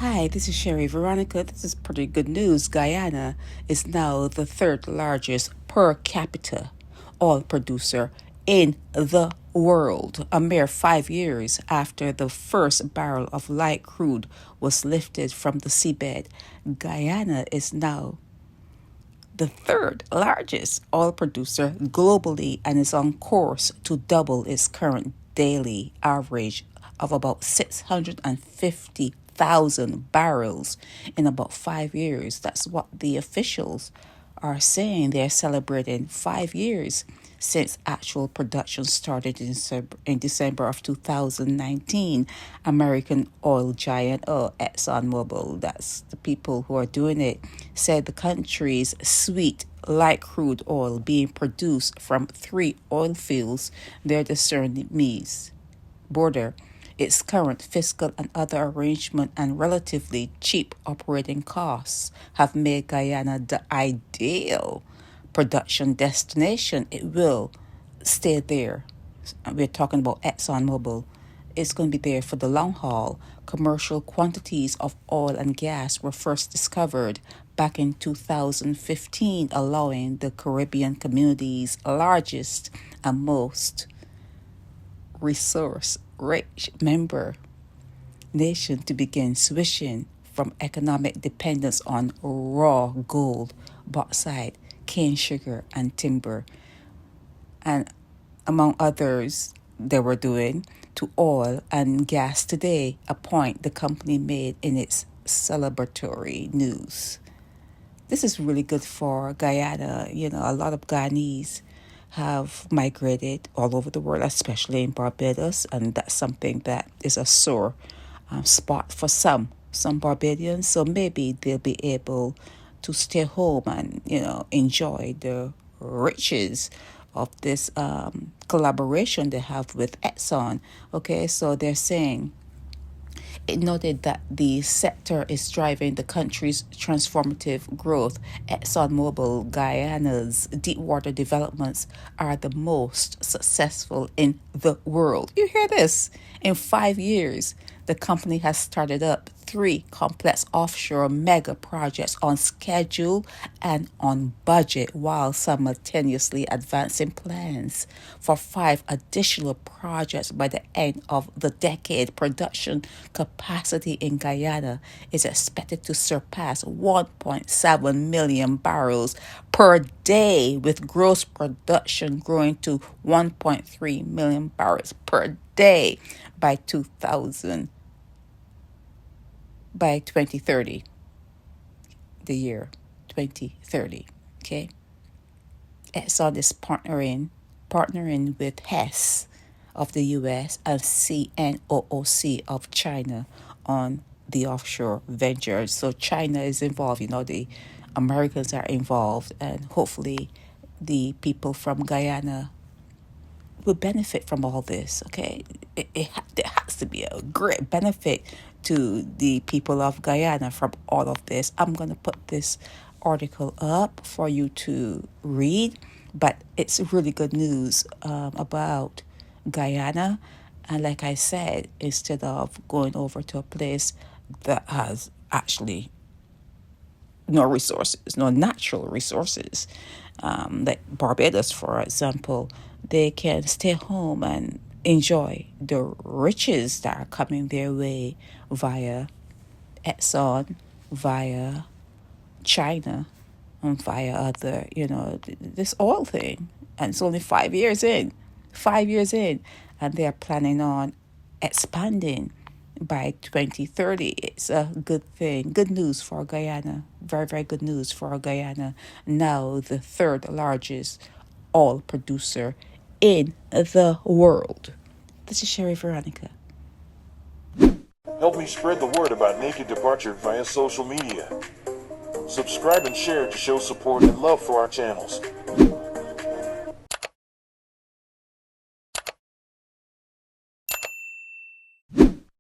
Hi, this is Sherry Veronica. This is pretty good news. Guyana is now the third largest per capita oil producer in the world, a mere 5 years after the first barrel of light crude was lifted from the seabed. Guyana is now the third largest oil producer globally and is on course to double its current daily average of about 650,000 barrels in about 5 years. That's what the officials are saying. They're celebrating 5 years since actual production started in December of 2019. American oil giant, ExxonMobil, that's the people who are doing it, said the country's sweet light crude oil being produced from 3 oil fields near the Surinamese border, its current fiscal and other arrangement and relatively cheap operating costs have made Guyana the ideal production destination. It will stay there. We're talking about ExxonMobil. It's going to be there for the long haul. Commercial quantities of oil and gas were first discovered back in 2015, allowing the Caribbean community's largest and most resource-rich member nation to begin switching from economic dependence on raw gold, bauxite, cane sugar, and timber, and among others they were doing, to oil and gas today, a point the company made in its celebratory news. This is really good for Guyana. A lot of Guyanese have migrated all over the world, especially in Barbados, and that's something that is a sore spot for some Barbadians. So maybe they'll be able to stay home and enjoy the riches of this collaboration they have with Exxon. Okay, so they're saying it noted that the sector is driving the country's transformative growth. ExxonMobil Guyana's deepwater developments are the most successful in the world. You hear this? In 5 years, the company has started up 3 complex offshore mega projects on schedule and on budget, while simultaneously advancing plans for 5 additional projects by the end of the decade. Production capacity in Guyana is expected to surpass 1.7 million barrels per day, with gross production growing to 1.3 million barrels per day by 2030, the year 2030. Okay, Exxon is partnering with Hess of the U.S. and CNOOC of China on the offshore venture. So China is involved. The Americans are involved, and hopefully the people from Guyana will benefit from all this. Okay, there has to be a great benefit to the people of Guyana from all of this. I'm going to put this article up for you to read, but it's really good news about Guyana. And like I said, instead of going over to a place that has actually no resources, no natural resources, like Barbados, for example, they can stay home and enjoy the riches that are coming their way via Exxon, via China, and via other, this oil thing. And it's only 5 years in. 5 years in. And they're planning on expanding by 2030. It's a good thing. Good news for Guyana. Very, very good news for Guyana. Now the third largest oil producer in the world. This is Sherry Veronica. Help me spread the word about Naked Departure via social media. Subscribe and share to show support and love for our channels.